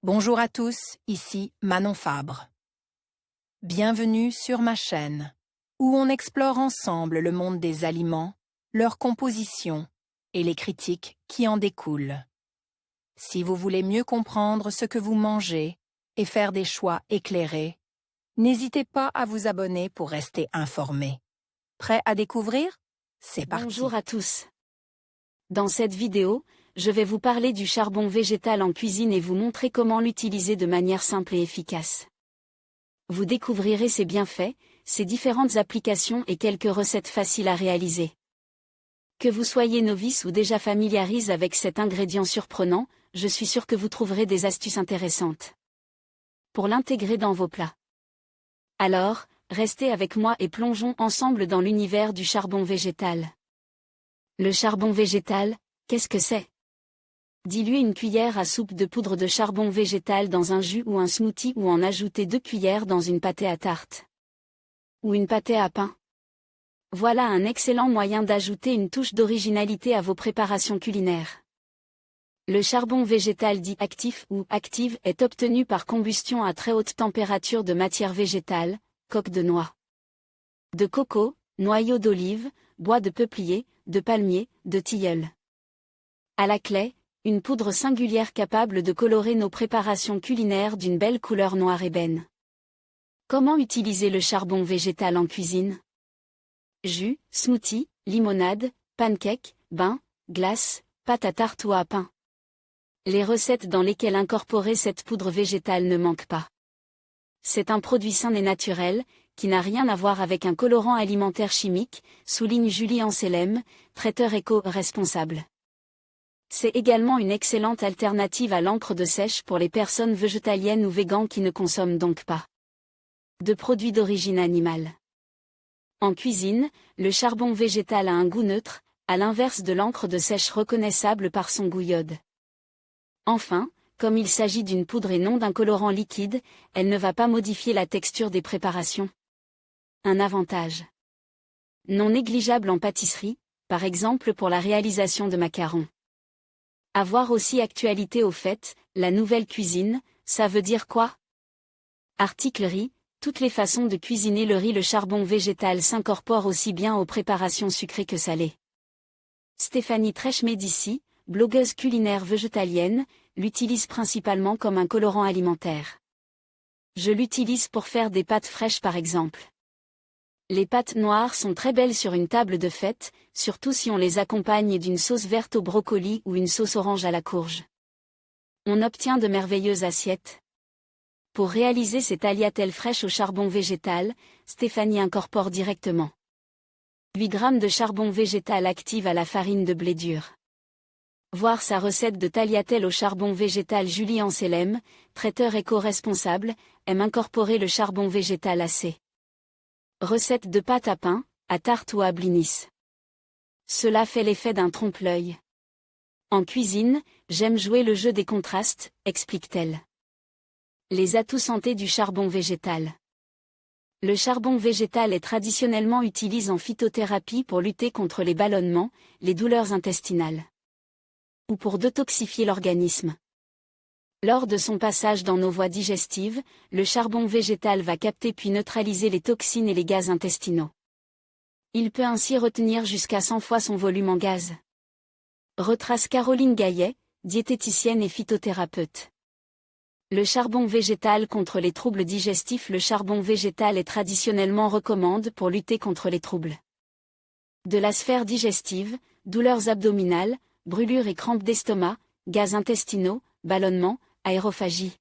Bonjour à tous, ici Manon Fabre. Bienvenue sur ma chaîne, où on explore ensemble le monde des aliments, leur composition et les critiques qui en découlent. Si vous voulez mieux comprendre ce que vous mangez et faire des choix éclairés, n'hésitez pas à vous abonner pour rester informé. Prêt à découvrir? C'est parti. Bonjour à tous. Dans cette vidéo, je vais vous parler du charbon végétal en cuisine et vous montrer comment l'utiliser de manière simple et efficace. Vous découvrirez ses bienfaits, ses différentes applications et quelques recettes faciles à réaliser. Que vous soyez novice ou déjà familiarisé avec cet ingrédient surprenant, je suis sûr que vous trouverez des astuces intéressantes pour l'intégrer dans vos plats. Alors, restez avec moi et plongeons ensemble dans l'univers du charbon végétal. Le charbon végétal, qu'est-ce que c'est? Diluez une cuillère à soupe de poudre de charbon végétal dans un jus ou un smoothie ou en ajoutez 2 cuillères dans une pâtée à tarte ou une pâtée à pain. Voilà un excellent moyen d'ajouter une touche d'originalité à vos préparations culinaires. Le charbon végétal dit actif ou active est obtenu par combustion à très haute température de matière végétale, coque de noix, de coco, noyaux d'olive, bois de peuplier, de palmier, de tilleul. À la clé, une poudre singulière capable de colorer nos préparations culinaires d'une belle couleur noire ébène. Comment utiliser le charbon végétal en cuisine? Jus, smoothie, limonade, pancake, bain, glace, pâte à tarte ou à pain. Les recettes dans lesquelles incorporer cette poudre végétale ne manquent pas. C'est un produit sain et naturel, qui n'a rien à voir avec un colorant alimentaire chimique, souligne Julie Anselem, traiteur éco-responsable. C'est également une excellente alternative à l'encre de sèche pour les personnes végétaliennes ou végans qui ne consomment donc pas de produits d'origine animale. En cuisine, le charbon végétal a un goût neutre, à l'inverse de l'encre de sèche reconnaissable par son goût iode. Enfin, comme il s'agit d'une poudre et non d'un colorant liquide, elle ne va pas modifier la texture des préparations. Un avantage non négligeable en pâtisserie, par exemple pour la réalisation de macarons. Avoir aussi actualité au fait, la nouvelle cuisine, ça veut dire quoi? Article riz, toutes les façons de cuisiner le riz. Le charbon végétal s'incorpore aussi bien aux préparations sucrées que salées. Stéphanie Trèche-Médici, blogueuse culinaire végétalienne, l'utilise principalement comme un colorant alimentaire. Je l'utilise pour faire des pâtes fraîches par exemple. Les pâtes noires sont très belles sur une table de fête, surtout si on les accompagne d'une sauce verte au brocoli ou une sauce orange à la courge. On obtient de merveilleuses assiettes. Pour réaliser ces tagliatelles fraîches au charbon végétal, Stéphanie incorpore directement 8 g de charbon végétal active à la farine de blé dur. Voir sa recette de tagliatelle au charbon végétal. Julie Anselem, traiteur éco-responsable, aime incorporer le charbon végétal à ses recettes de pâte à pain, à tarte ou à blinis. Cela fait l'effet d'un trompe-l'œil. En cuisine, j'aime jouer le jeu des contrastes, explique-t-elle. Les atouts santé du charbon végétal. Le charbon végétal est traditionnellement utilisé en phytothérapie pour lutter contre les ballonnements, les douleurs intestinales ou pour détoxifier l'organisme. Lors de son passage dans nos voies digestives, le charbon végétal va capter puis neutraliser les toxines et les gaz intestinaux. Il peut ainsi retenir jusqu'à 100 fois son volume en gaz. Retrace Caroline Gaillet, diététicienne et phytothérapeute. Le charbon végétal contre les troubles digestifs. Le charbon végétal est traditionnellement recommandé pour lutter contre les troubles de la sphère digestive, douleurs abdominales, brûlures et crampes d'estomac, gaz intestinaux, ballonnements, aérophagie.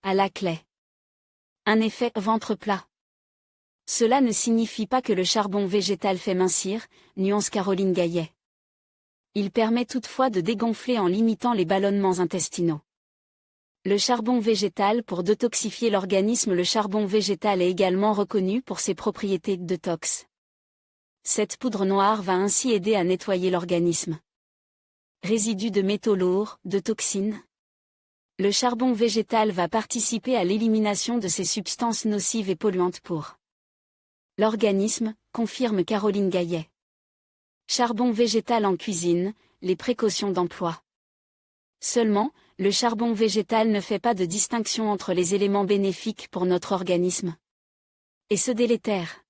À la clé. Un effet ventre plat. Cela ne signifie pas que le charbon végétal fait mincir, nuance Caroline Gaillet. Il permet toutefois de dégonfler en limitant les ballonnements intestinaux. Le charbon végétal pour détoxifier l'organisme. Le charbon végétal est également reconnu pour ses propriétés détox. Cette poudre noire va ainsi aider à nettoyer l'organisme. Résidus de métaux lourds, de toxines. Le charbon végétal va participer à l'élimination de ces substances nocives et polluantes pour l'organisme, confirme Caroline Gaillet. Charbon végétal en cuisine, les précautions d'emploi. Seulement, le charbon végétal ne fait pas de distinction entre les éléments bénéfiques pour notre organisme et ceux délétères.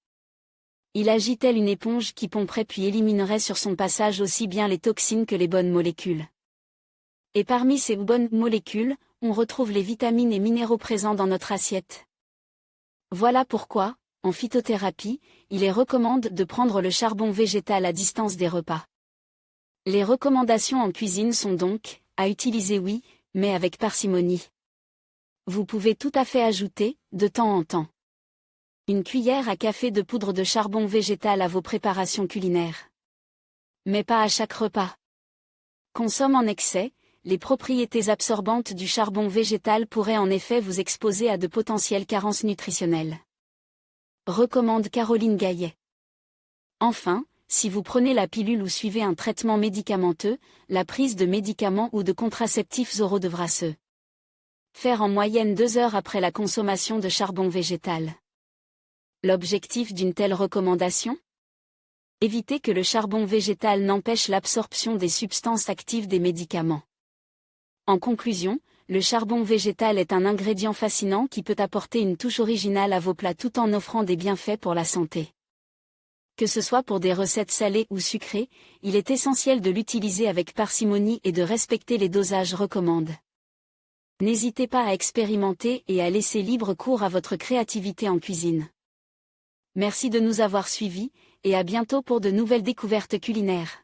Il agit tel une éponge qui pomperait puis éliminerait sur son passage aussi bien les toxines que les bonnes molécules. Et parmi ces bonnes molécules, on retrouve les vitamines et minéraux présents dans notre assiette. Voilà pourquoi, en phytothérapie, il est recommandé de prendre le charbon végétal à distance des repas. Les recommandations en cuisine sont donc, à utiliser oui, mais avec parcimonie. Vous pouvez tout à fait ajouter, de temps en temps, une cuillère à café de poudre de charbon végétal à vos préparations culinaires. Mais pas à chaque repas. Consomme en excès, les propriétés absorbantes du charbon végétal pourraient en effet vous exposer à de potentielles carences nutritionnelles. Recommande Caroline Gaillet. Enfin, si vous prenez la pilule ou suivez un traitement médicamenteux, la prise de médicaments ou de contraceptifs oraux devra se faire en moyenne 2 heures après la consommation de charbon végétal. L'objectif d'une telle recommandation ? Éviter que le charbon végétal n'empêche l'absorption des substances actives des médicaments. En conclusion, le charbon végétal est un ingrédient fascinant qui peut apporter une touche originale à vos plats tout en offrant des bienfaits pour la santé. Que ce soit pour des recettes salées ou sucrées, il est essentiel de l'utiliser avec parcimonie et de respecter les dosages recommandés. N'hésitez pas à expérimenter et à laisser libre cours à votre créativité en cuisine. Merci de nous avoir suivis, et à bientôt pour de nouvelles découvertes culinaires.